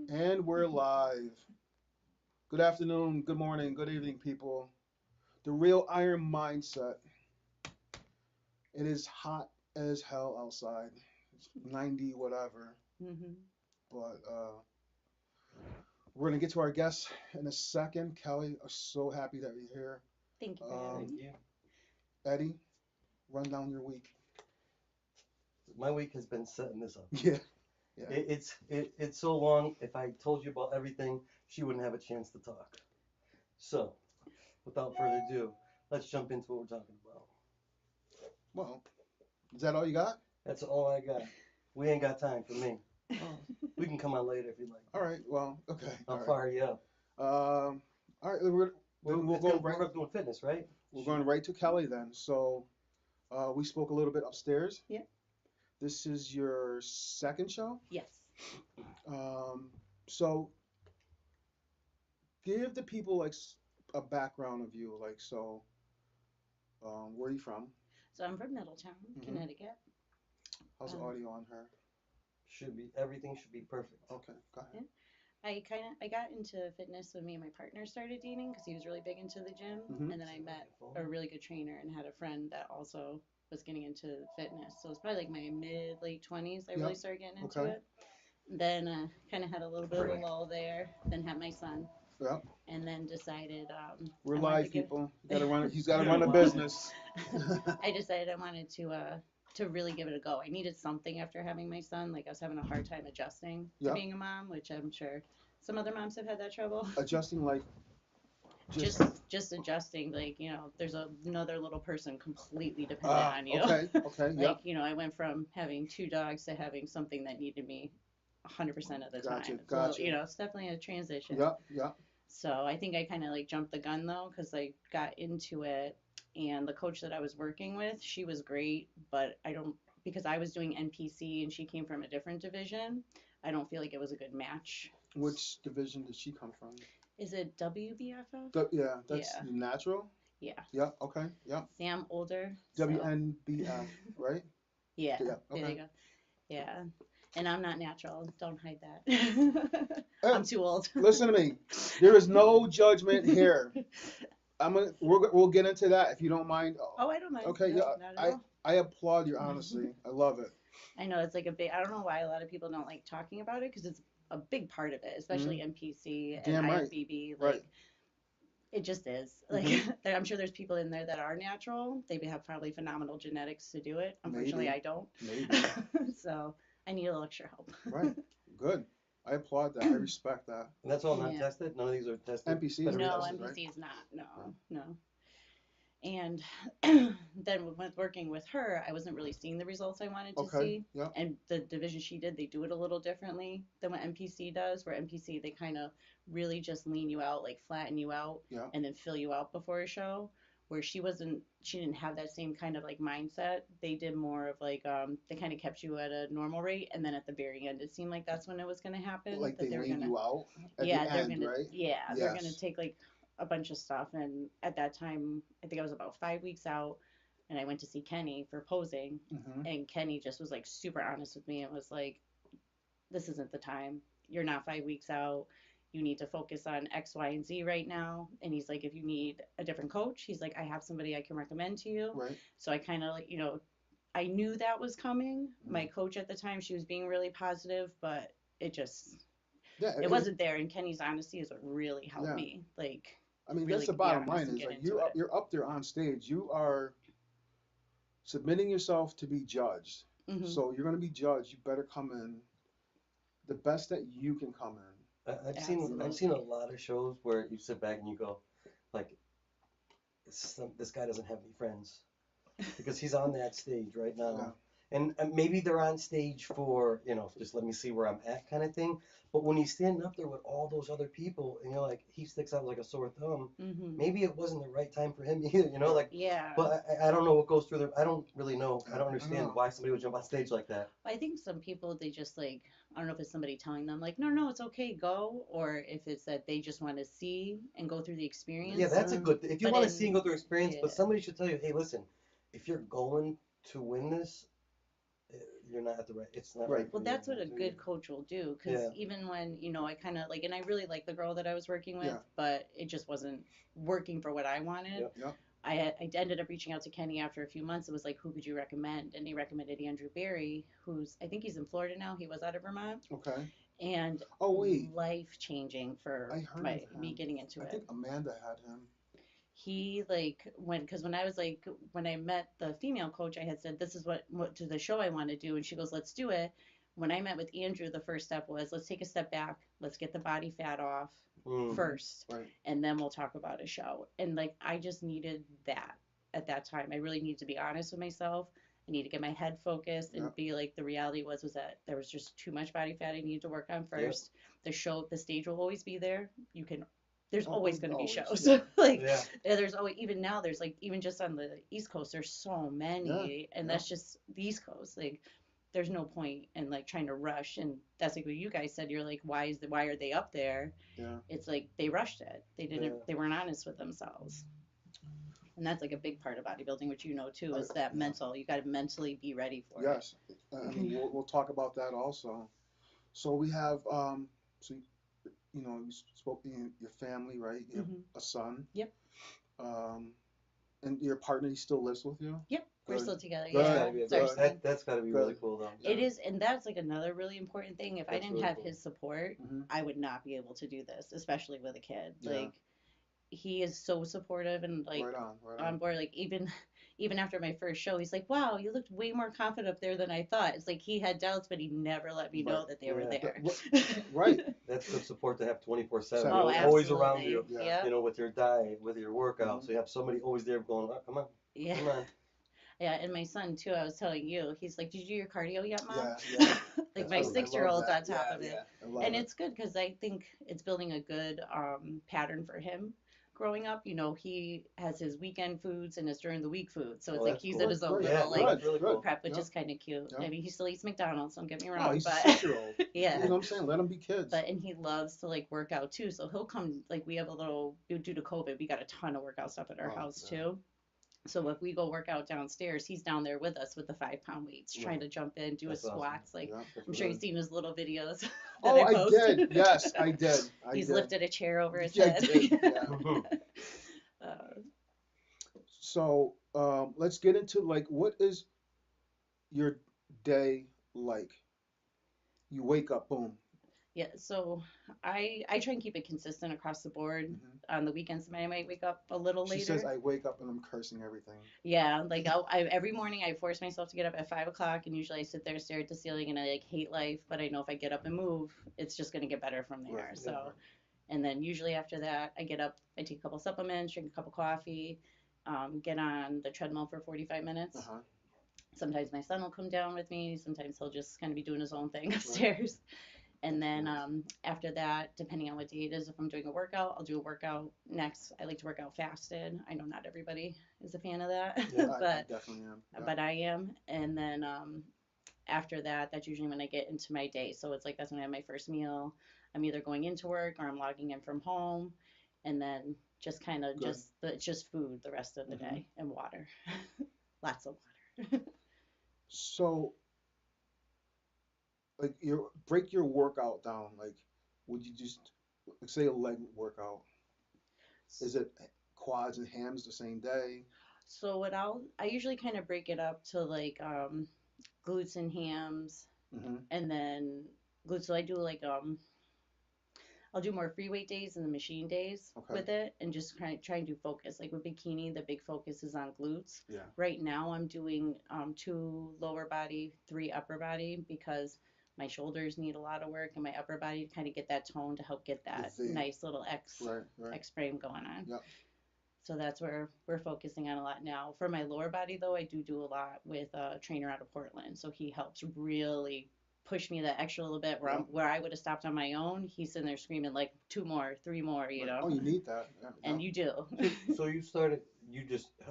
And we're live. Good afternoon, good morning, good evening, people. The real Iron Mindset. It is hot as hell outside. It's 90 whatever. Hmm. But we're gonna get to our guests in a second. Kelly, I'm so happy that you're here. Thank you for Um, having Thank me. you. Eddie, run down your week. My week has been setting this up. Yeah, yeah. It's so long. If I told you about everything, she wouldn't have a chance to talk. So, without further ado, let's jump into what we're talking about. Well, is that all you got? That's all I got. We ain't got time for me. Oh, We can come on later if you like. all right. Well, okay. I'll All right. fire you up. All right. Then we'll go right. We're doing fitness, right? We're Shoot. going right to Kelly then. So we spoke a little bit upstairs. Yeah. This is your second show. Yes. Um, so give the people like a background of you, like so. Where are you from? So I'm from Middletown, Hmm. Connecticut. How's the Um, audio on her? Should be everything should be perfect. Okay, go ahead. yeah. I got into fitness when me and my partner started dating because he was really big into the gym, Hmm. and then I met a really good trainer and had a friend that also was getting into fitness. So it's probably like my mid late 20s I really Yep. started getting into Okay. it. Then kind of had a little bit of a lull there. Then had my son, Yep. and then decided We're I wanted to live, give. people. You gotta run. He's got to Yeah, run a well, business. I decided I wanted to really give it a go. I needed something after having my son. Like I was having a hard time adjusting to Yep. being a mom, which I'm sure some other moms have had that trouble. Adjusting like just. just just adjusting, like, there's another little person completely dependent Ah. on you. Okay. Okay. Like, Yep. I went from having two dogs to having something that needed me 100% of the Gotcha. time. It's a little, Gotcha. it's definitely a transition. Yep. Yep. So I think I kind of like jumped the gun though, because I got into it, and the coach that I was working with, she was great, but I don't, because I was doing NPC and she came from a different division. I don't feel like it was a good match. Which division did she come from? Is it WBFF? Yeah, that's Yeah, natural. yeah. Yep. Okay. Yep. See, I'm older, so WNBF, right? yeah, Yeah. there you Okay. go. Yeah, and I'm not natural. Don't hide that. Uh, I'm too old. Listen to me. There is no judgment here. We'll get into that if you don't mind. Oh, I don't mind. Okay, No, yeah, not at I all. I applaud your honesty. I love it. I know it's like a big. I don't know why a lot of people don't like talking about it because it's a big part of it, Hmm. especially NPC and Damn right. IFBB. Right. Like it just is. Like Hmm. I'm sure there's people in there that are natural. They have probably phenomenal genetics to do it. Unfortunately, Maybe. I don't. Maybe. So I need a little extra help. Right. Good. I applaud that. I respect that. And that's all not Yeah. tested. None of these are tested. NPCs Better are No, tested, research. right? NPC is not. No, Right. no. And then with working with her, I wasn't really seeing the results I wanted to Okay. see. Yep. And the division she did, they do it a little differently than what NPC does, where NPC, they kind of really just lean you out, like flatten you out, Yep. and then fill you out before a show. Where she didn't have that same kind of like mindset. They did more of like, they kind of kept you at a normal rate. And then at the very end, it seemed like that's when it was going to happen, Like that they they were lean going to, you out at the yeah, end, right? they're gonna Yes. take like a bunch of stuff. And at that time, I think I was about 5 weeks out, and I went to see Kenny for posing, Hmm. and Kenny just was like super honest with me and was like, "This isn't the time. You're not 5 weeks out. You need to focus on X, Y, and Z right now." And he's like, "If you need a different coach, he's like, I have somebody I can recommend to you." Right. So I kind of like, I knew that was coming. Mm. My coach at the time, she was being really positive, but it just Yeah. it wasn't there. And Kenny's honesty is what really helped Yeah. me, like, I mean, that's really the be bottom honest line and is get like into it. you're up there on stage. You are submitting yourself to be judged. Hmm. So you're going to be judged. You better come in the best that you can come in. I've seen a Absolutely. lot of shows where you sit back and you go, like, this guy doesn't have any friends because he's on that stage right Yeah. now. And maybe they're on stage for, just let me see where I'm at kind of thing. But when he's standing up there with all those other people and you're like, he sticks out like a sore thumb, Hmm. maybe it wasn't the right time for him either, like, Yeah. but I don't know what goes through their, I don't really know. I Yeah. don't I understand know. why somebody would jump on stage like that. I think some people, they just like, I don't know if it's somebody telling them, like, no, no, it's okay, go, or if it's that they just want to see and go through the Yeah, experience. that's a Um, good thing. If you But want to see and in, go through experience, yeah, but somebody should tell you, hey, listen, if you're going to win this, you're not at the right. It's not Right. right for Well, you. that's what a So good coach will do. Because Yeah. even when, I kind of like, and I really like the girl that I was working with, Yeah. but it just wasn't working for what I wanted. Yep. Yep. I ended up reaching out to Kenny after a few months. It was like, who could you recommend? And he recommended Andrew Barry, who's, I think he's in Florida now. He was out of Vermont. Okay. And Oh wait, life changing for I heard of me him. getting into I it. think Amanda had him. He like because when I was like when I met the female coach, I had said this is what to the show I want to do, and she goes, let's do it. When I met with Andrew, the first step was let's take a step back, let's get the body fat off Mm. first, Right. and then we'll talk about a show. And like I just needed that at that time. I really needed to be honest with myself. I need to get my head focused and Yep. be like the reality was that there was just too much body fat I needed to work on Yep. first. The stage will always be there. You can there's Oh, always going to be always. shows. Yeah. Like Yeah. there's always even now there's like even just on the East Coast there's so many and Yeah. that's just the East Coast. Like there's no point in like trying to rush and that's like what you guys said. You're like why are they up there? Yeah. It's like they rushed it. Yeah. They weren't honest with themselves. And that's like a big part of bodybuilding, which you know too, is that Yeah. mental. You got to mentally be ready for it. Yes. I mean, we'll talk about that also. So we have so you spoke to your family, right? You have Hmm. a son. Yep. Um, and your partner, he still lives with you. Yep. We're Good. still together. Good. That's Yeah. gotta be a It's our good. son. That's gotta be Good. really cool though. It is, and that's like another really important thing. If I That's didn't really have cool. his support, Hmm. I would not be able to do this, especially with a kid. Yeah. Like he is so supportive and like Right on. Right on on. board. Like even after my first show, he's like, "Wow, you looked way more confident up there than I thought." It's like he had doubts, but he never let me know Right. that they were Yeah. there. Right. That's good support to have 24/7. Seven. Oh, Always around absolutely. you. Yeah. Yeah. You know, with your diet, with your workout. Mhm. So you have somebody always there going, oh, come on, Yeah. come on. Yeah, and my son too. I was telling you, he's like, "Did you do your cardio yet, mom?" Yeah. Yeah. Like That's my cool. I love 6-year-old's that. on top Yeah. of it. Yeah. I love And it. it's good because I think it's building a good pattern for him growing up. He has his weekend foods and his during the week foods. So it's Oh, like that's he's cool. in his own Good. Yeah, little no, like that's really Good. cool. prep, which Yeah. is kind of cute. Yeah. I mean, he still eats McDonald's. Don't get me Oh, wrong, he's a but 6-year-old. yeah. You know what I'm saying? Let them be kids. But and he loves to like work out too. So he'll come like we have a little due to COVID, we got a ton of workout stuff at our Oh, house yeah. too. So if we go work out downstairs, he's down there with us with the 5-pound weights, trying to jump in, do his That's awesome. squats. Like Yeah. That's I'm sure really- you've seen his little videos that Oh, I I post. did. Yes, I did. I He's did. lifted a chair over his Yeah, I head. did. Yeah. Mhm. uh, So let's get into like what is your day like? You wake up, boom. yeah, so I try and keep it consistent across the board. Hmm. On the weekends, I might wake up a little She later. says I wake up and I'm cursing everything. Yeah, like every morning I force myself to get up at 5 o'clock, and usually I sit there, stare at the ceiling, and I like hate life. But I know if I get up and move, it's just gonna get better from there. Right. So, Right. and then usually after that, I get up, I take a couple supplements, drink a cup of coffee, get on the treadmill for 45 minutes. Uh-huh. Sometimes my son will come down with me. Sometimes he'll just kind of be doing his own thing upstairs. And then after that, depending on what day it is, if I'm doing a workout, I'll do a workout next. I like to work out fasted. I know not everybody is a fan of that, Yeah, I but definitely am. Yeah. but I am. And then after that, that's usually when I get into my day. So it's like that's when I have my first meal. I'm either going into work or I'm logging in from home, and then just kind of Good. just food the rest of the Mhm. day and water, lots of water. So like break your workout down. Like, would you just like, say a leg workout? Is it quads and hams the same day? So I usually kind of break it up to like glutes and hams, Hmm. and then glutes. So I do like I'll do more free weight days and the machine days Okay. with it, and just try and do focus. Like with bikini, the big focus is on glutes. Yeah. Right now, I'm doing 2 lower body, 3 upper body because my shoulders need a lot of work and my upper body to kind of get that tone to help get that V. nice little Right. Right. X frame going on. Yep. So that's where we're focusing on a lot now. For my lower body, though, I do a lot with a trainer out of Portland. So he helps really push me that extra little bit Yep. where I would have stopped on my own. He's sitting there screaming like 2 more, 3 more, you Right. know. Oh, you need that. Yeah. And you do. So you started,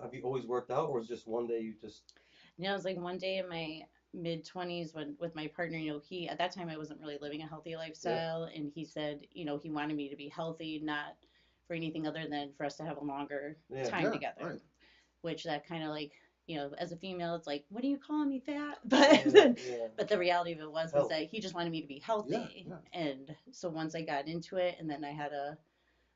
have you always worked out or was just one day you just, You know, it was like one day in my mid 20s when with my partner, he at that time I wasn't really living a healthy lifestyle, and he said, he wanted me to be healthy, not for anything other than for us to have a longer yeah. time Yeah. together. Right. Which that kind of like as a female, it's like, what are you calling me fat? Yeah, yeah. But the reality of it was Health. that he just wanted me to be Yeah, healthy. yeah. And so once I got into it, and then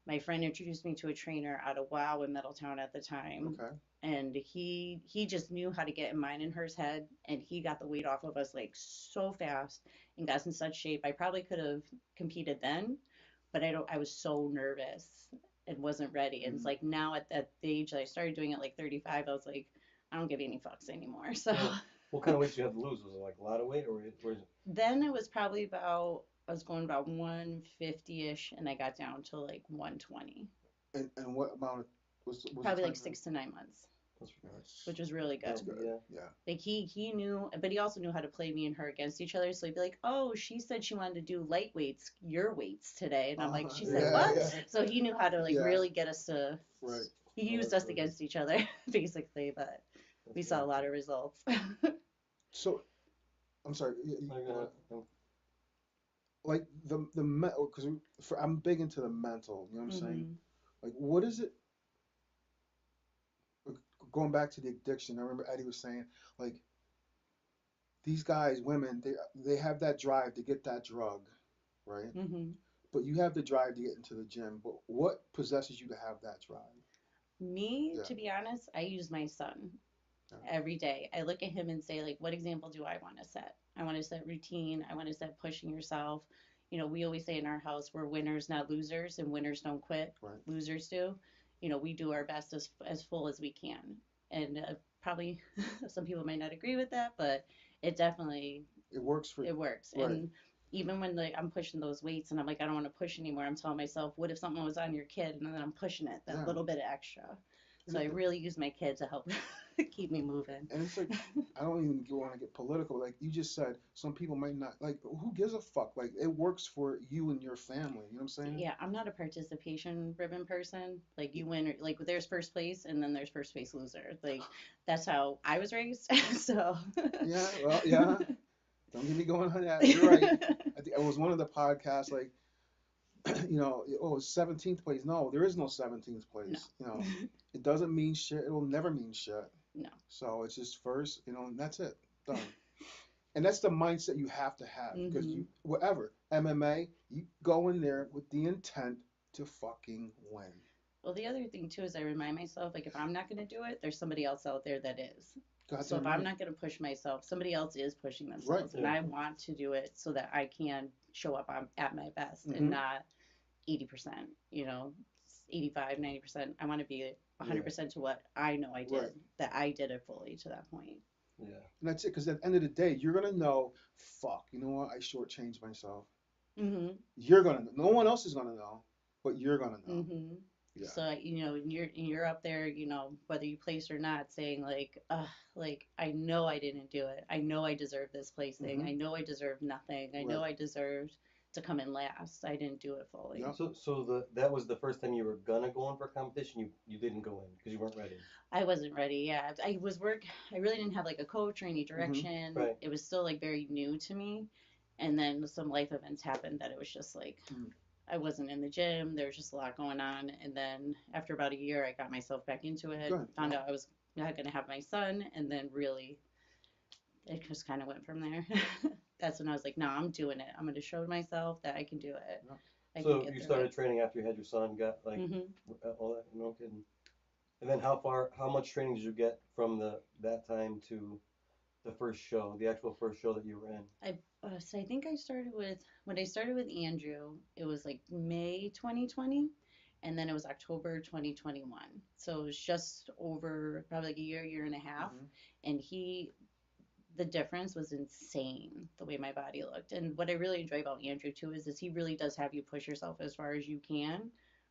my friend introduced me to a trainer out of Wow in Middletown at the time. Okay. And he just knew how to get in mine and hers head, and he got the weight off of us like so fast and got us in such shape. I probably could have competed then, but I was so nervous and wasn't ready. And it's Mhm. like now at the age that I started doing it, like 35, I was like, I don't give any fucks anymore. So Yeah. What kind of weight did you have to lose? Was it like a lot of weight, or was it? then it was probably about, I was going about 150-ish, and I got down to like 120, And what amount of was the probably time like frame? 6 to 9 months, That's, That's which was really that's good. good. yeah. Yeah. Like he knew, but he also knew how to play me and her against each other. So he'd be like, "Oh, she said she wanted to do light weights, your weights today," and I'm like, "She said Yeah, Yeah. what?" yeah, So he knew how to like yeah. really get us to. Right. He Oh, used that's us really, against each other basically, but that's we saw a really lot cool. of results. So I'm sorry. No, go Go ahead. ahead. Like the mental, because I'm big into the mental. You know what I'm saying? Mhm. Like, what is it? Like, going back to the addiction, I remember Eddie was saying, like, these guys, women, they have that drive to get that drug, right? Mhm. But you have the drive to get into the gym. But what possesses you to have that drive? Me, Yeah. to be honest, I use my son Yeah. every day. I look at him and say, like, what example do I want to set? I want to set routine. I want to set pushing yourself. We always say in our house, we're winners, not losers, and winners don't quit. Right. Losers do. We do our best as full as we can. And probably some people might not agree with that, but it definitely It works for. it works. Right. And even when I'm pushing those weights and I'm like, I don't want to push anymore, I'm telling myself, what if something was on your kid and then I'm pushing it that Yeah. little bit extra. So And I it, really use my kid to help keep me moving. and it's like I don't even want to get political. Like you just said, some people might not like. Who gives a fuck? Like it works for you and your family. You know what I'm saying? Yeah, I'm not a participation ribbon person. Like you win, like there's first place and then there's first place loser. Like that's how I was raised. So Yeah. Well, yeah. Don't get me going on that. You're right. I think it was one of the podcasts. Like oh, 17th place. No, there is no 17th no, place. It doesn't mean shit. It will never mean shit. no. So it's just first. And that's it. Done. And that's the mindset you have to have because Hmm. whatever MMA, you go in there with the intent to fucking win. Well, the other thing too is I remind myself, like if I'm not going to do it, there's somebody else out there that is. So if Goddamn I'm right. not going to push myself, somebody else is pushing Right. themselves, and Yeah. I want to do it so that I can show up at my best and Mm-hmm. not 80%, 85, 90%. I want to be Yeah. 100% to what I know I Right. did, that I did it fully to that point. Yeah. And that's it. Because at the end of the day, you're gonna know. Fuck. You know what? I shortchanged myself. Hmm. You're gonna know. No one else is gonna know, but you're gonna know. Hmm. Yeah. So, and you're up there, whether you place or not, saying like I know I didn't do it. I know I deserve this placing. Mm-hmm. I know I deserve nothing. I know Right. I deserved to come in last. I didn't do it fully. Yep. So that was the first time you were gonna go in for competition. You didn't go in because you weren't ready. I wasn't ready. Yeah, I really didn't have like a coach or any Mm-hmm. direction. Right. It was still like very new to me, and then some life events happened that it was just like Mm. I wasn't in the gym. There was just a lot going on. And then after about a year, I got myself back into it, Good. found out I was not going to have my son. And then really, it just kind of went from there. That's when I was like, no, I'm doing it. I'm going to show myself that I can do it. Yep. I can So get you through started it. training after you had your son, got like Hmm. all that, no kidding. And then how much training did you get from that time to the first show, the actual first show that you were in? So I think when I started with Andrew, it was like May 2020. And then it was October 2021. So it was just over probably like a year and a half. Mm-hmm. And the difference was insane the way my body looked. And what I really enjoy about Andrew too is he really does have you push yourself as far as you can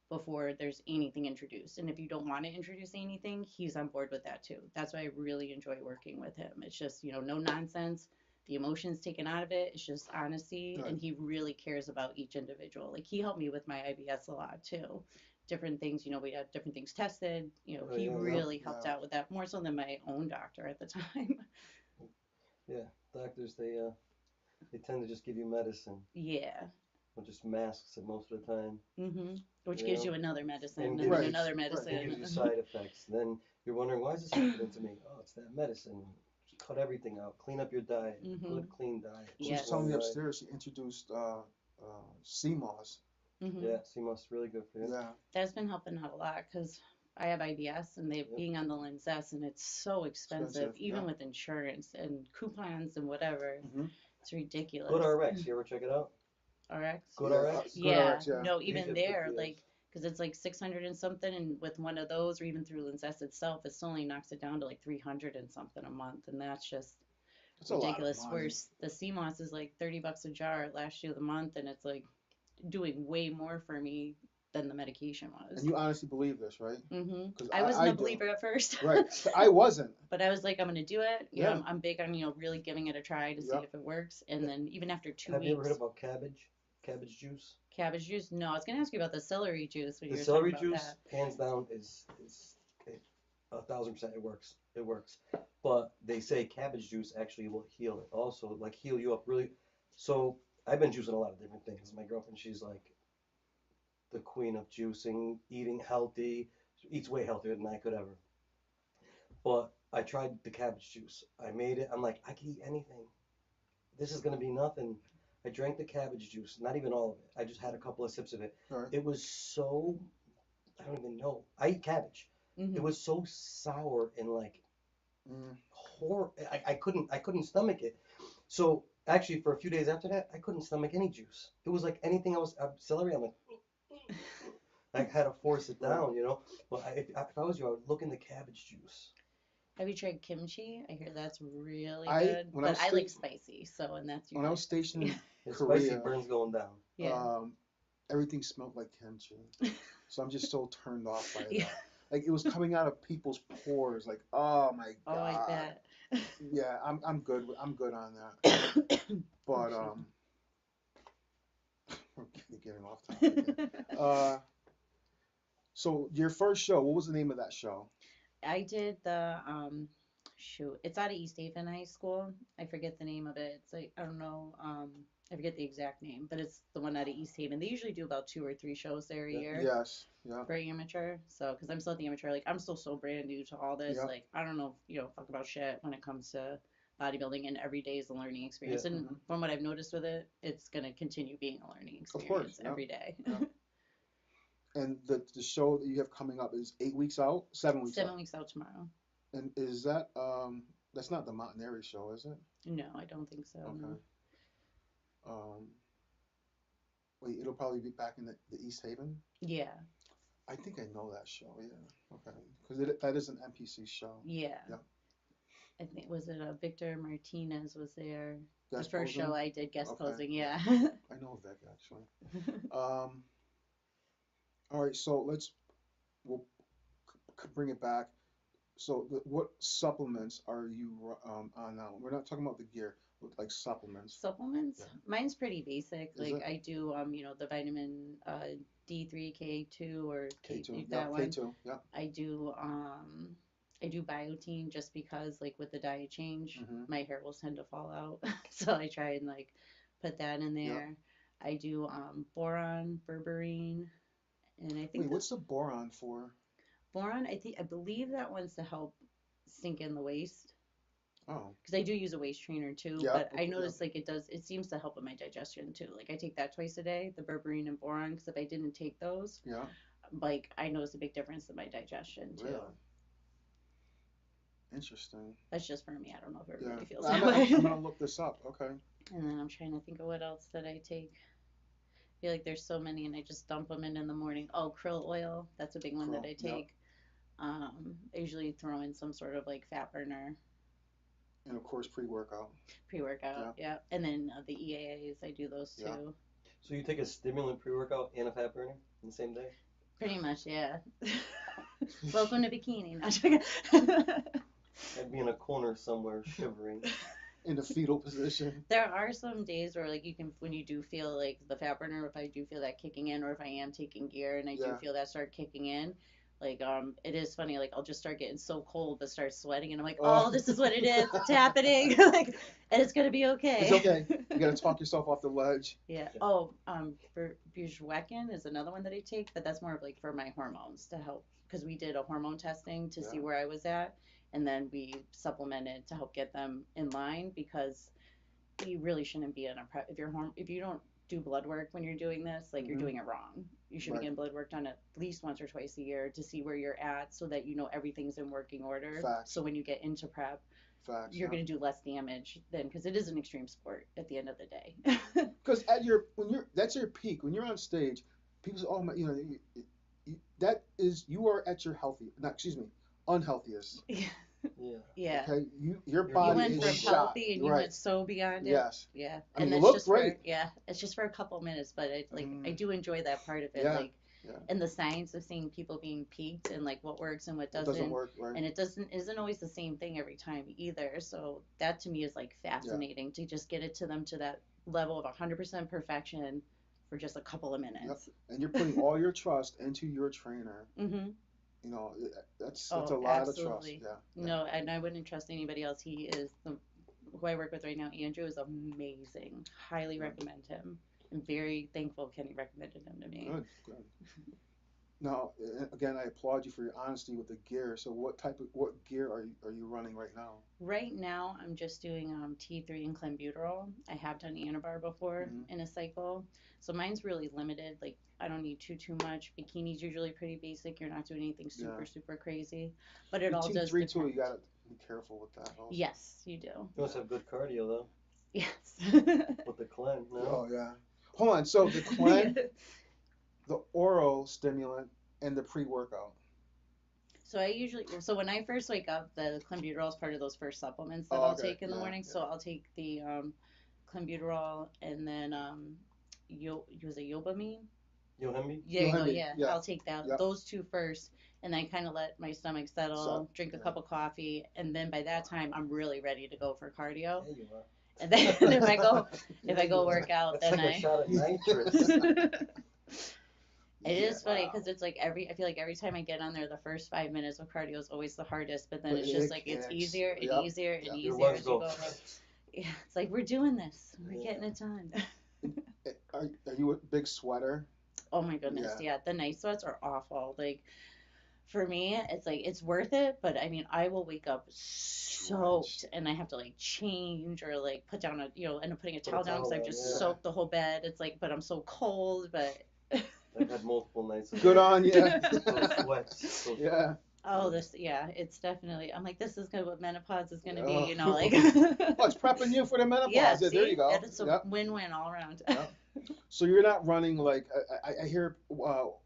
before there's anything introduced. And if you don't want to introduce anything, he's on board with that too. That's why I really enjoy working with him. It's just, no nonsense. The emotions taken out of it. It's just honesty. Right. And he really cares about each individual. Like he helped me with my IBS a lot too. Different things, we had different things tested. Oh He yeah, Yep. really helped Yeah. out with that more so than my own doctor at the time. yeah. Doctors they tend to just give you medicine. Yeah. or just masks it most of the time. Which You gives know, you another medicine and and then gives Right, you another right. and gives medicine. you side effects. Then you're wondering, why is this happening to me? Oh, it's that medicine. Cut everything out. Clean up your diet. Good, clean diet She was goes a Yes. telling long me way. upstairs she introduced sea moss. hmm Yeah, CMOS is really good for you. Yeah, That's been helping out a lot because I have IBS and they Yep. being on the Linzess and it's so expensive, expensive. Yeah. even with insurance and coupons and whatever. Hmm. It's Good ridiculous. RX. You ever check it out? RX? Good Yeah. RX. Good Yeah, RX. Yeah. no, He's even got good there, deals. like, because it's like 600 and something, and with one of those, or even through Linzess itself, it still only knocks it down to like 300 and something a month, and that's just That's a lot of ridiculous. money. Whereas the CMOS is like $30 a jar last year of the month, and it's like doing way more for me than the medication And was. you honestly believe this, right? Because I wasn't I a do. believer at first, Right. I wasn't. but I was like, I'm gonna do it. You know, Yeah. I'm big on really giving it a try to see Yep. if it works. And then even after two Have you ever heard weeks, about cabbage? Cabbage juice? cabbage juice. No, I was gonna ask you about the celery juice when The you were talking celery about juice, that. hands down, is 1,000% it works. It works. But they say cabbage juice actually will heal it. Also, like heal you up really. So I've been juicing a lot of different things. My girlfriend, she's like the queen of juicing, eating healthy, eats way healthier than I could ever. But I tried the cabbage juice. I made it. I'm like, I can eat anything. This is gonna be nothing. I drank the cabbage juice, not even all of it. I just had a couple of sips of it. All right. It was so, I don't even know. I eat cabbage. It hmm was so sour and like Mm. hor. I couldn't stomach it. So actually, for a few days after that, I couldn't stomach any juice. It was like anything else. Celery, I'm like, I had to force it Right. down. But if I was you, I would look in the cabbage juice. Have you tried kimchi? I hear that's really I good, when I but was I like sta- spicy, so and that's when I usually was stationed spicy. in It's spicy, Korea, burns going down. Yeah. everything smelled like kimchi. So I'm just so turned off by Yeah. that. Like it was coming out of people's pores. Like, oh my Oh, I God. bet. Yeah, I'm good on that. Oh, But shoot. we're getting off topic again. Uh, so your first show, what was the name of that show? I did the shoot. It's out of East Haven High School. I forget the name of it. It's like I don't know. I forget the exact name, but it's the one out of East Haven. They usually do about 2 or 3 shows there a Yeah. year Yes. Yeah. for amateur. So, because I'm still at the amateur, like I'm still so brand new to all this. Yeah. Like I don't know, fuck about shit when it comes to bodybuilding, and every day is a learning Yeah. experience. And Hmm. from what I've noticed with it, it's gonna continue being a learning Of course. experience Yeah. every day. Yeah. And the show that you have coming up is 8 weeks out, 7 weeks out. 7 weeks out tomorrow. And is that that's not the Montanari show, is it? No, I don't think so. Okay. No. Um, wait, it'll probably be back in the East Haven. Yeah. I think I know that show. Yeah. Okay. Because that is an NPC show. Yeah. Yeah. I think was it Victor Martinez was there. The Guest first show posing. I did guest Okay. posing, yeah. I know Vic actually. Um, all right. So we'll bring it back. So what supplements are you on now? We're not talking about the gear, but like supplements. Supplements? Yeah. Mine's pretty basic. Is Like it I do the vitamin D3 K2 or K2? K Yeah, that one. K2. Yeah. I do biotin just because like with the diet change, Mm-hmm. my hair will tend to fall out. So I try and like put that in Yeah. there. I do boron, berberine, and I think Wait, the what's the boron for? boron, I believe that one's to help sink in the waist. Oh, Because I do use a waist trainer too, yeah. but I Yeah. noticed like it seems to help with my digestion too. Like I take that twice a day, the berberine and boron, because if I didn't take those, Yeah. like I noticed a big difference in my digestion too. Really interesting. That's just for me. I don't know if Yeah. everybody feels I'm that gonna, I'm way. gonna look this up. Okay. And then I'm trying to think of what else that I take. I feel like there's so many, and I just dump them in the morning. Oh, krill oil, that's a big one that Cool. I Yeah. take. I usually throw in some sort of like fat burner And of course pre-workout. pre-workout, Yeah. yeah. And then the EAAs, I do those Yeah. too. So you take a stimulant pre-workout and a fat burner in the same day? Pretty much, yeah. Welcome to bikini. I'd be in a corner somewhere shivering. In the fetal position. There are some days where like you can when you do feel like the fat burner, if I do feel that kicking in, or if I am taking gear and I do Yeah. feel that start kicking in, Like, it is funny. Like, I'll just start getting so cold, but start sweating, and I'm like, Oh, oh, this is what it is. It's happening. Like, and it's gonna be it's okay. okay. You got to talk yourself off the ledge. Yeah. Yeah. Oh, buprenorphine is another one that I take, but that's more of like for my hormones to help because we did a hormone testing to see Yeah. where I was at, and then we supplemented to help get them in line because you really shouldn't be in a prep if you don't do blood work when you're doing this, like you're Hmm. doing it wrong. You should be Right. getting blood work done at least once or twice a year to see where you're at so that you know everything's in working order. Facts. So when you get into prep, Facts. you're Yeah. going to do less damage then because it is an extreme sport at the end of the day. Because at your when you're that's your peak when you're on stage, people say, "Oh my, that is you are at your healthy, not excuse me, unhealthiest." Yeah. Yeah. Okay, your You're You body went is from depleted. shot. healthy and you Right. went so beyond it. Yes. Yeah. I mean, And you that's look just for, great. yeah, it's just for a couple minutes, but I Mm, do enjoy that part of it. yeah. Like, Yeah. and the science of seeing people being peaked and like what works and what It doesn't doesn't. work. Right. And it isn't always the same thing every time either. So that to me is like Yeah. fascinating to just get it to them to that level of 100% perfection for just a couple of Yep. minutes. And you're putting all your trust into your trainer. Mm-hmm. That's a Oh, lot of trust. absolutely. Yeah. Yeah. No, and I wouldn't trust anybody else. He is who I work with right now. Andrew is amazing. Highly Good. recommend him. I'm very thankful Kenny recommended him to me. Good. Good. Now, again, I applaud you for your honesty with the gear. So, what gear are you running right now? Right now, I'm just doing T3 and clenbuterol. I have done Anabar before Hmm. in a cycle, so mine's really limited. Like I don't need too much. Bikini's usually pretty basic. You're not doing anything Yeah. super crazy, but it The all does T3 too. depend. You gotta be careful with that also. Yes, you do. You must have good cardio though Yes. with the cleanse, no? Oh yeah. Hold on. So the Yeah. Clen, the oral stimulant, and the pre-workout. So when I first wake up, the clenbuterol is part of those first supplements that Oh, I'll okay. take in the Yeah. morning. Yeah. So I'll take the clenbuterol and then was it Yobamine? Yohimbe? There you go. Yohimbe. Yeah, Yeah. I'll take Yep. those two first, and then kind of let my stomach So settle, drink a yeah. cup of coffee, and then by that time I'm really ready to go for cardio. Yeah, you are. And then if Yeah, I you go are. work out, That's then like a I. shot of nitrous. It Yeah. is funny Wow. because it's like I feel like every time I get on there, the first 5 minutes of cardio is always the hardest, but then But it's just it like it's kicks. easier and Yep. easier and Yep. Your easier lungs as you go. go. Like, yeah, it's like we're doing this, we're Yeah. getting it done. Are you a big sweater? Oh my goodness, Yeah. yeah, the night sweats are awful. Like for me, it's like it's worth it, but I mean, I will wake up soaked Drenched. and I have to like change or like put down end up putting a Put a towel down because towel I've on, just yeah. Yeah. soaked the whole bed. It's like, but I'm so cold, but. I've had multiple nights of Good that. on you. Those sweats. Those, Yeah. Oh, yeah, it's definitely. I'm like, this is good. What menopause is gonna be, Oh. like. Well, it's prepping you for the Yeah, menopause. Yeah, there you see, go. it's a Yep. win-win all around. Yep. So you're not running like I hear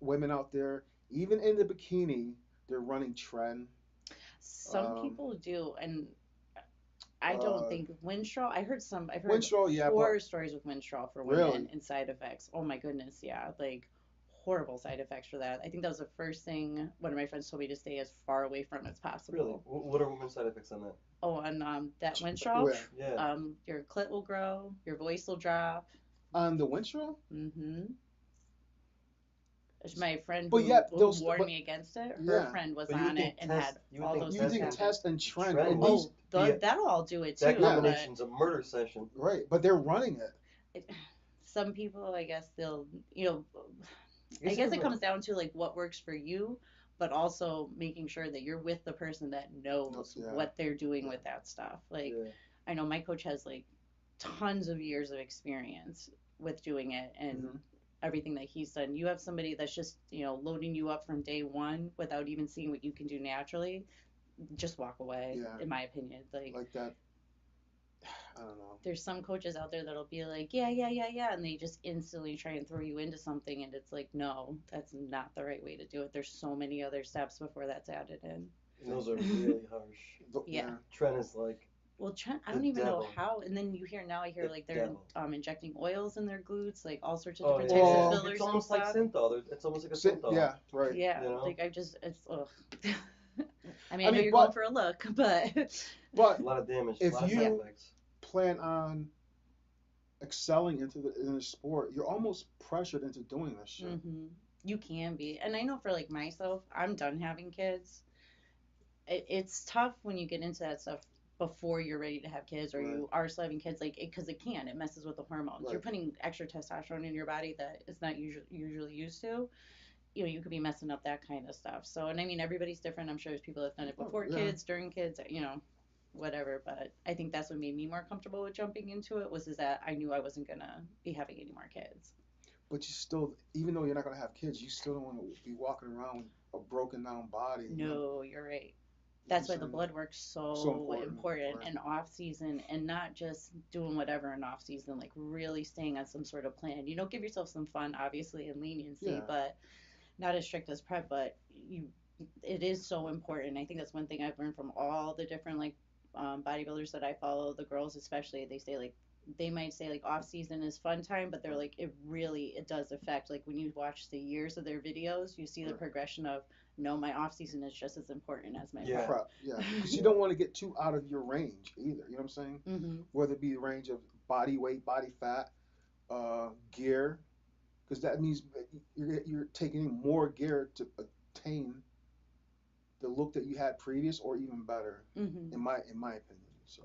women out there, even in the bikini, they're running tren. Some Um, people do, and I don't uh, think Winstrol. I've heard Winstrol, yeah, but horror stories with Winstrol for women really, and side effects. Oh my goodness, yeah, like horrible side effects for that. I think that was the first thing one of my friends told me to stay as far away from as really? possible. What are women's side effects on that? Oh, and that Winstrol, where Yeah. your clit will grow, your voice will drop. on the Winstrol? Mm-hmm. It's my friend But yeah, who those, warned but me against it. Her yeah, friend was But you would on it think and test. had You would all think those you things think testing. happen. test and trend, Trend and would these Oh, be a, that'll all do it that too, yeah, but combination's a murder session. right, but they're running it. it, some people, I guess they'll, I I guess it guess it doesn't. comes down to like what works for you, but also making sure that you're with the person that No, knows yeah, what they're doing yeah. with that stuff. Like, Yeah. I know my coach has like tons of years of experience with doing it and Hmm. everything that he's done. You have somebody that's just, loading you up from day one without even seeing what you can do naturally. Just walk away, Yeah, in my opinion. Like, like that. I don't know. there's some coaches out there that'll be like, yeah, yeah, yeah, yeah, and they just instantly try and throw you into something, and it's like, no, that's not the right way to do it. There's so many other steps before that's added And those are really harsh. The- yeah. yeah, Trend is like Well, Trent, I the don't even know devil. how. And then I hear The like they're devil. injecting oils in their glutes, like all sorts of Oh different yeah, types of Well, yeah. It's fillers and almost like stuff. synthol. It's almost like a synthol. yeah, right. Yeah, You know, like it's ugh. I mean, I I know mean, you're going for a look, but but a lot of damage, a if lot of side you effects. plan on excelling in the sport, you're almost pressured into doing this shit. hmm You can be. And I know for like myself, I'm done having kids. It's tough when you get into that stuff before you're ready to have kids or Right. you are still having kids, like, because it messes with the hormones. You're Right. putting extra testosterone in your body that it's not usually used to. You could be messing up that kind of stuff. So, and I mean, everybody's different. I'm sure there's people that've done it Oh, before yeah. kids, during kids, whatever. But I think that's what made me more comfortable with jumping into it, was is that I knew I wasn't gonna be having any more kids. But you still, even though you're not gonna have kids, you still don't want to be walking around with a broken down body. No, you're right. You know what I'm That's why the saying? blood work's So so important. important Right. and off season, and not just doing whatever in off season, like really staying on some sort of plan. Give yourself some fun, obviously, and leniency, Yeah. but not as strict as prep, but you it is so important. I think that's one thing I've learned from all the different like bodybuilders that I follow, the girls especially. They might say like off season is fun time, but they're Right. like it does affect, like when you watch the years of their videos, you see the Right. progression of, no, my off season is just as important as my Yeah. prep. Prep. Yeah. Because you Yeah. don't want to get too out of your range either. You know what I'm saying? Hmm. Whether it be the range of body weight, body fat, gear, because that means you're taking in more gear to attain the look that you had previous or even better, Hmm. in my opinion. So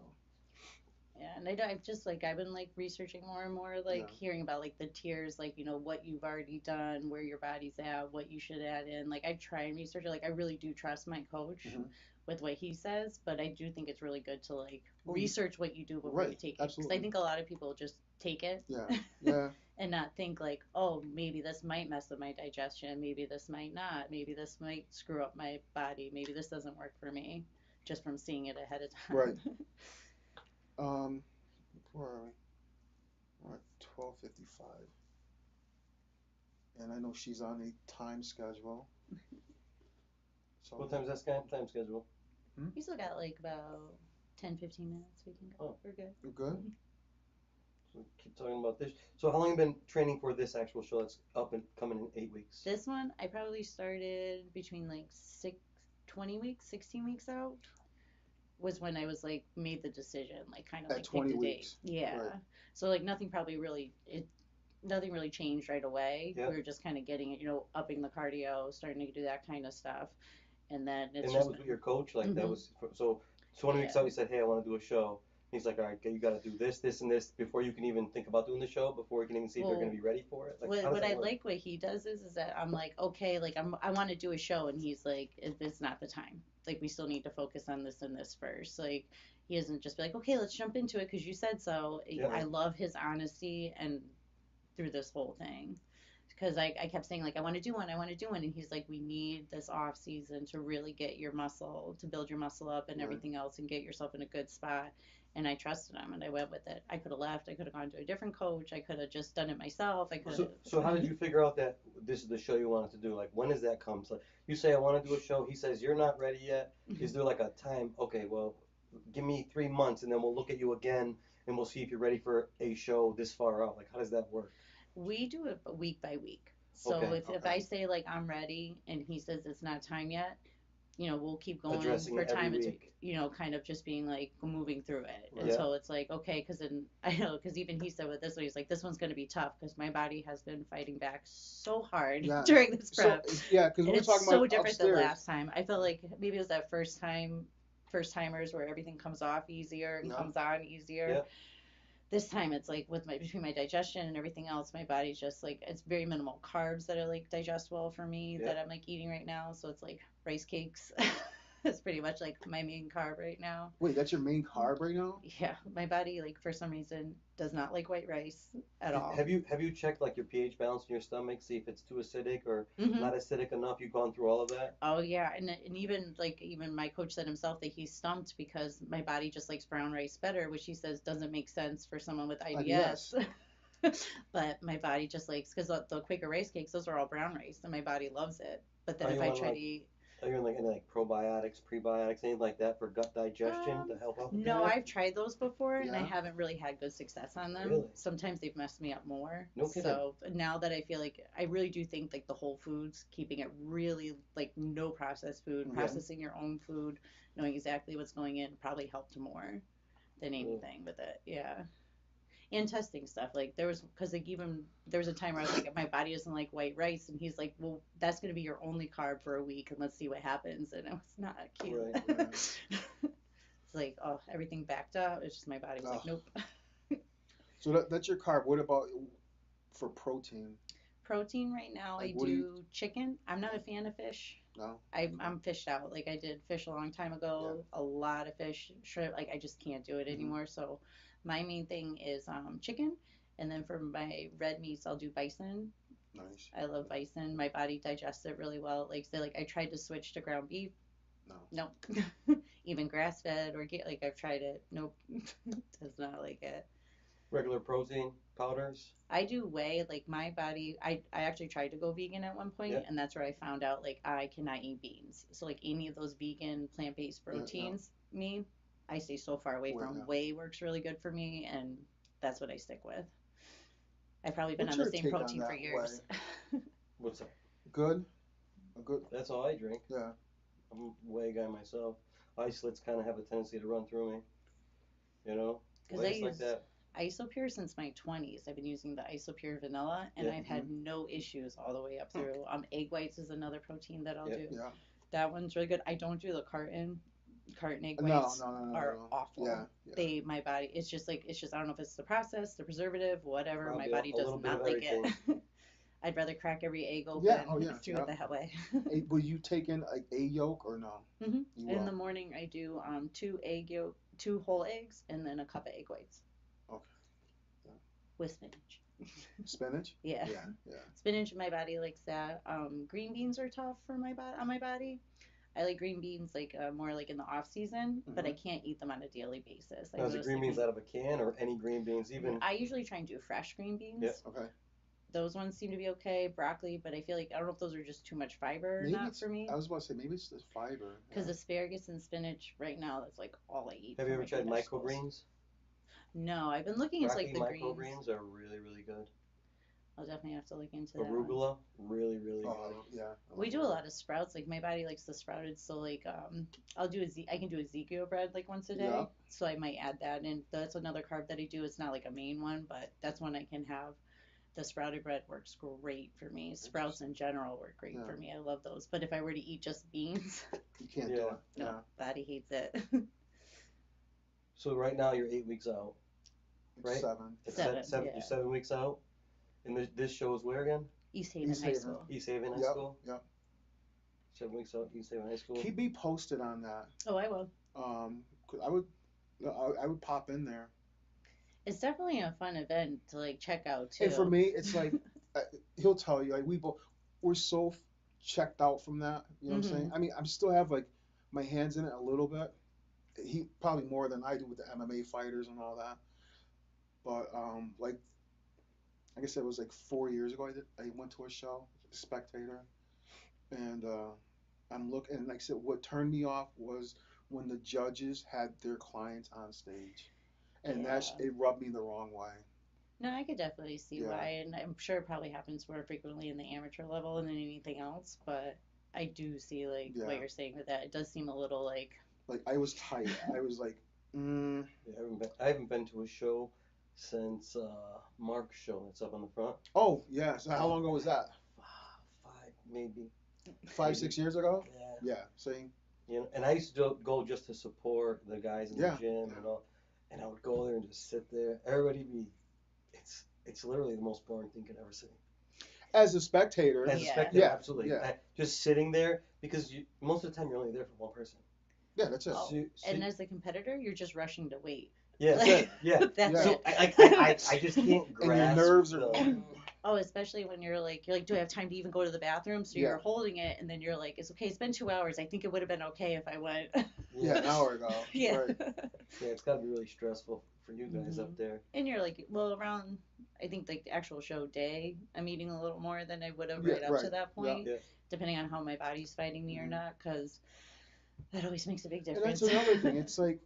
Yeah, and I've just like I've been like researching more and more, yeah. like hearing about like the tiers, like what you've already done, where your body's at, what you should add in. Like I try and research it. Like I really do trust my coach Hmm. with what he says, but I do think it's really good to like Oh, you, research what you do before you right. take it, because I Absolutely. think a lot of people just take it Yeah. Yeah. and not think like, oh, maybe this might mess up my digestion, maybe this might not, maybe this might screw up my body, maybe this doesn't work for me, just from seeing it ahead of Right. time. Um, where are we? We're at 12:55, and I know she's on a time schedule. So What time's that time schedule? hmm? We still got like about 10, 15 minutes we can go. Oh, We're good. You're good. so keep talking about this. So how long have you been training for this actual show that's up and coming in 8 weeks? This one, I probably started between like 20 weeks, 16 weeks out was when I was like made the decision, like kind of At like picked 20 a date. weeks. Yeah. Right. So like nothing really changed right away. Yeah. We were just kind of getting it, upping the cardio, starting to do that kind of stuff. And then it's And that just was been, with your coach, like that hmm was so. 20 weeks yeah. out, you said, "Hey, I want to do a show." He's like, "All right, you got to do this, this, and this before you can even think about doing the show. Before you can even see if you're going Well, to be ready for it." Like, how does what that I work? like what he does is that I'm like, okay, like I want to do a show, and he's like, it's not the time. Like we still need to focus on this and this first. Like he doesn't just be like, okay, let's jump into it because you said so. Yeah. I Right. love his honesty and through this whole thing. Because I kept saying like I want to do one, and he's like, we need this off season to really get your muscle, to build your muscle up and Right. everything else, and get yourself in a good spot. And I trusted him, and I went with it. I could have left. I could have gone to a different coach. I could have just done it myself. I could So how did have. you figure out that this is the show you wanted to do? Like, when does that come? So you say, "I want to do a show." He says, "You're not ready yet." Is there like a time? Okay, well, give me 3 months, and then we'll look at you again, and we'll see if you're ready for a show this far out. Like, how does that work? We do it week by week. So Okay, if Okay. I say like I'm ready and he says it's not time yet, we'll keep going addressing for it every time. It's, week. kind of just being like moving through it Right. Yeah. until it's like, okay, because then I know, because even he said with this one, he's like, this one's going to be tough because my body has been fighting back so hard Yeah. during this So prep. yeah, because we And were it's talking about so different than upstairs. last time. I felt like maybe it was that first timers where everything comes off easier and Yeah. comes on easier. Yeah. This time it's like with my between my digestion and everything else, my body's just like, it's very minimal carbs that are like digestible for me Yeah. that I'm like eating right now. So it's like rice cakes. It's pretty much like my main carb right now. Wait, that's your main carb right now? Yeah, my body like for some reason does not like white rice at all. Have you checked like your pH balance in your stomach, see if it's too acidic or Hmm. not acidic enough? You've gone through all of that. Oh yeah, and even my coach said himself that he's stumped because my body just likes brown rice better, which he says doesn't make sense for someone with IBS. IBS. But my body just likes, because the Quaker rice cakes, those are all brown rice, and my body loves it. But then Are if you I on try to like eat, are you on like any like probiotics, prebiotics, anything like that for gut digestion um, to help out with no, that? I've tried those before, and I Yeah. haven't really had good success on them. Really? Sometimes they've messed me up more. No kidding. So now that I feel like, I really do think like the whole foods, keeping it really like no processed food, Yeah. Hmm. processing your own food, knowing exactly what's going in, probably helped more than Really. anything with it. Yeah. And testing stuff. Like there was, because like even there was a time where I was like, my body doesn't like white rice, and he's like, well, that's gonna be your only carb for a week, and let's see what happens. And it was not cute. Right. It's like, oh, everything backed up. It's just my body was Oh, like, nope. so that's your carb. What about for protein? Protein right now, Like, I what do you? do chicken. I'm not a fan of fish. No. Okay. I'm fished out. Like I did fish a long time Yeah. ago, a lot of fish, shrimp. Like I just can't do it Hmm. anymore. So my main thing is chicken, and then for my red meats, I'll do bison. Nice. I love bison. My body digests it really well. Like say, like I tried to switch to ground beef. No. Nope. Even grass fed or get like I've tried it. Nope. Does not like it. Regular protein powders. I do whey, like my body. I actually tried to go vegan at one Yeah. point, and that's where I found out like I cannot eat beans. So like any of those vegan plant based Yeah. Yeah. proteins, me, I stay so far away Wait. from. Yeah. Whey works really good for me, and that's what I stick with. I've probably been What's on the your same take on protein for that way? years. What's that? Good. A good. That's all I drink. Yeah. I'm a whey guy myself. Isolates kind of have a tendency to run through me. You know, Because I whey's like use that. Isopure since my 20s. I've been using the Isopure vanilla, and Yeah. I've Hmm. had no issues all the way up through. Egg whites is another protein that I'll Yeah. do. Yeah. That one's really good. I don't do the carton egg No. whites No. No. No. are No. Yeah. awful. Yeah. They my body it's just like it's just I don't know if it's the process, the preservative, whatever. My Probably body a does little bit of not like it. everything. I'd rather crack every egg Yeah. Oh open, yeah. throw Yeah. it that way. Will you take in like a yolk or no? You In the will. morning, I do two whole eggs, and then a cup of egg whites Okay. Yeah. with spinach. Spinach. Yeah, Yeah. Yeah. spinach. My body likes that. Green beans are tough for my body on my body. I like green beans like more like in the off season, but I Hmm. can't eat them on a daily basis. I Now, is it notice green like beans out of a can or any green beans? Even. I usually try and do fresh green Yeah. beans. Okay. Those ones seem to be okay. Broccoli, but I feel like I don't know if those are just too much fiber or Maybe not it's. for me. I was about to say maybe it's the fiber. Because Yeah. asparagus and spinach right now, that's like all I eat Have for you ever my green tried vegetables. microgreens? No, I've been looking into like Broccoli the greens. microgreens are really, really good. I'll definitely have to look into that one. Arugula, really, really good. Oh yeah. I We like do a that. lot of sprouts. Like my body likes the sprouted, so like I can do Ezekiel bread like once a Yeah. day. So I might add that in. That's another carb that I do. It's not like a main one, but that's one I can have. The sprouted bread works great for me. Sprouts in Interesting. general work great Yeah. for me. I love those. But if I were to eat just beans, You can't do Yeah. it. no, Yeah. body hates it. So right now you're 8 weeks out, It's right? seven. It's Yeah. seven. You're Yeah. 7 weeks out. And this show is where again? East Haven East High Haven. School. East Haven High Yep. School. Yep. 7 weeks out, East Haven High School. Keep me posted on that. Oh, I will. 'Cause I would pop in there. It's definitely a fun event to like check out And for too. me, it's like uh, he'll tell you like we're so checked out from that. You know what I'm saying? Hmm. I mean, I still have like my hands in it a little bit. He probably more than I do with the MMA fighters and all that. But like I said, it was like 4 years ago. I went to a show, Spectator, and I'm looking. And like I said, what turned me off was when the judges had their clients on stage, and Yeah. it rubbed me the wrong way. No, I could definitely see Yeah. why, and I'm sure it probably happens more frequently in the amateur level than anything else. But I do see like Yeah. what you're saying with that. It does seem a little like Like I was tight. I was like, Yeah, I haven't been to a show since Mark's show that's up on the front. oh yeah. So how long ago was that? 5 maybe. 5, 6 years ago? Yeah. Yeah. See? You know, and I used to go just to support the guys in the Yeah. gym Yeah. and all, and I would go there and just sit there. Everybody be, it's literally the most boring thing you could ever see. As a spectator. As a Yeah. spectator, Yeah. absolutely. Yeah. Just sitting there because most of the time you're only there for one person. Yeah. That's it. oh, So, and as a competitor, you're just rushing to wait. yeah, That's it. yeah. That's Yeah. So it. I just can't And your grasp nerves are. the. Oh, especially when you're like, do I have time to even go to the bathroom? So Yeah. you're holding it, and then you're like, it's okay. It's been 2 hours. I think it would have been okay if I went. Yeah. An hour ago. Yeah. Right. Yeah, it's got to be really stressful for you guys Mhm. up there. And you're like, well, around, I think like the actual show day, I'm eating a little more than I would have Yeah. right up Right. to that Yeah. point, Yeah. depending on how my body's fighting me or Mhm. not, because that always makes a big And that's difference. another thing. It's like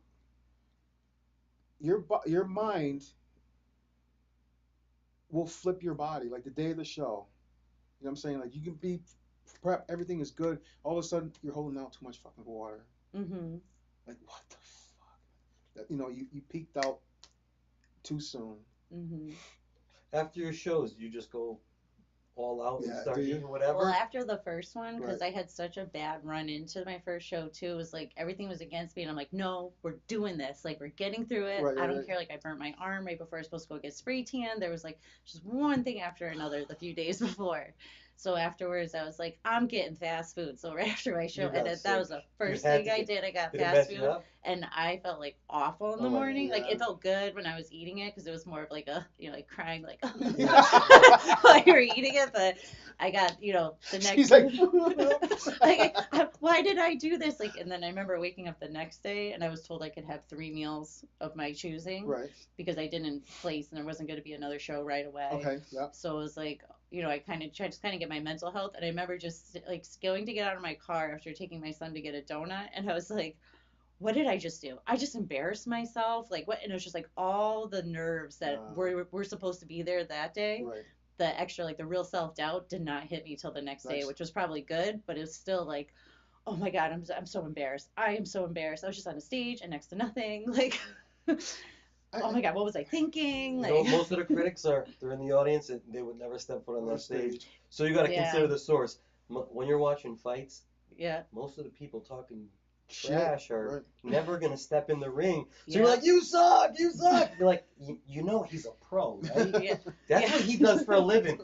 your mind will flip your body like the day of the show. You know what I'm saying? Like you can be prep, everything is good. All of a sudden you're holding out too much fucking water. Hmm. Like what the fuck? You know, you peaked out too soon. Mhm. After your shows, you just go all out and Yeah, start do you? eating Well, whatever. after the first one, because Right. I had such a bad run into my first show too, it was like everything was against me, and I'm like, no, we're doing this. Like, we're getting through it. Right, I right, don't right. care. Like, I burnt my arm right before I was supposed to go get spray tan. There was like just one thing after another the few days before. So afterwards, I was like, I'm getting fast food. So right after my show You got ended, that sick. was the You first had thing to I get. did. I got Did it fast mess you food, up? and I felt like awful in Oh the my god. morning. Like, Yeah. it felt good when I was eating it because it was more of like a, like crying, like Yeah. while you're eating it, but I got, the She's next, like, like, why did I do this? Like, and then I remember waking up the next day and I was told I could have 3 meals of my choosing right. because I didn't place and there wasn't going to be another show right away. Okay. Yeah. So it was like, I kind of tried to kind of get my mental health. And I remember just like going to get out of my car after taking my son to get a donut. And I was like, what did I just do? I just embarrassed myself. Like what? And it was just like all the nerves that were supposed to be there that day, Right. the extra like the real self-doubt did not hit me till the next day, Nice. which was probably good, but it was still like, oh my god, I'm so embarrassed. I am so embarrassed. I was just on a stage and next to nothing. Like, oh I, my god, what was I thinking? You know, Like, most of the critics they're in the audience and they would never step foot on on that stage. stage. So you got to yeah, consider the source. When you're watching fights, yeah, most of the people talking Shit. trash are Right. never gonna step in the ring. So you're yeah, like, you suck. You're like, you know he's a pro, right? yeah, That's yeah. what he does for a living.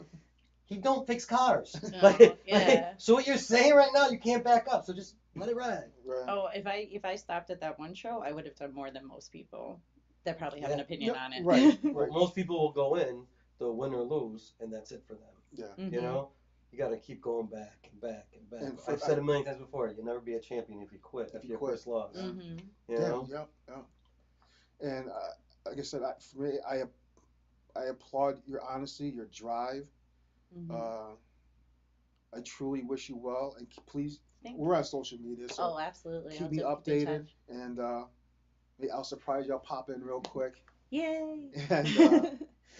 He don't fix cars. Oh, yeah. So what you're saying right now, you can't back up. So just let it ride. Right. Oh, if I stopped at that one show, I would have done more than most people that probably have Yeah. an opinion Yep. on Right. it. Well, Right. most people will go in, they'll win or lose, and that's it for them. Yeah. You Mhm. know, you got to keep going back and back and back. And I've said a million times before, you'll never be a champion if you quit if after you your quit. first loss. Yeah. Mhm. You Yeah. know, Yep. Yeah. And like I said, for me, I applaud your honesty, your drive. Mhm. Uh, I truly wish you well, and please, Thank we're you. on social media, so Oh, absolutely. keep I'll me keep in updated, touch. and I'll surprise you. I'll pop in real quick, Yay. and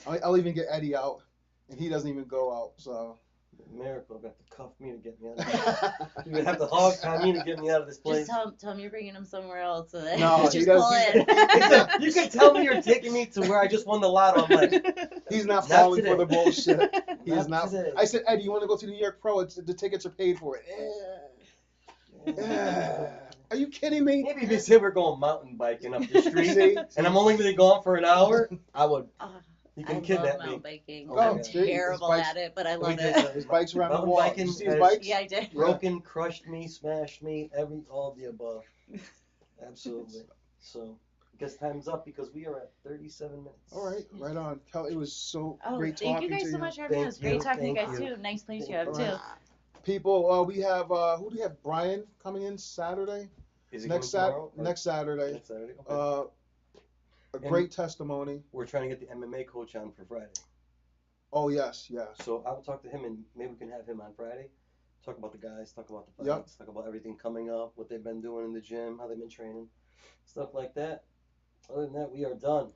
I'll even get Eddie out, and he doesn't even go out. So Miracle got to cuff me to get me out of this. You would have to hog tie me to get me out of this Just place. tell him you're bringing him somewhere else. So that No, he just does. pull in. Listen, you can tell me you're taking me to where I just won the lotto. I'm like, He's not not falling for today. the bullshit. He is Not not. today. I said, Eddie, you want to go to New York Pro? The tickets are paid for it. Are you kidding me? Maybe if they said we're going mountain biking up the street, See? and I'm only gonna be gone for an hour, I would. Oh, You I can love kidnap mountain me. biking. Oh, I'm yeah. See, his terrible bike's at it, but I We love did it. his bike's around the mountain wall. biking Did you see his has bikes? Yeah, I did. broken, crushed me, smashed me, all of the above. Absolutely. So, I guess time's up because we are at 37 minutes. All right, right on. Kel, it was so Oh, great thank you talking to guys so you. much for having me. It was great talking to you Thank guys you. too. Nice place you Thank have you. too. People, we have who do we have? Brian coming in Saturday. Is it Next coming tomorrow? next Saturday. Next Saturday. Okay. A And great testimony. we're trying to get the MMA coach on for Friday. Oh yes, yes. So I will talk to him and maybe we can have him on Friday. Talk about the guys, talk about the Yep. fights, talk about everything coming up, what they've been doing in the gym, how they've been training, stuff like that. Other than that, we are done.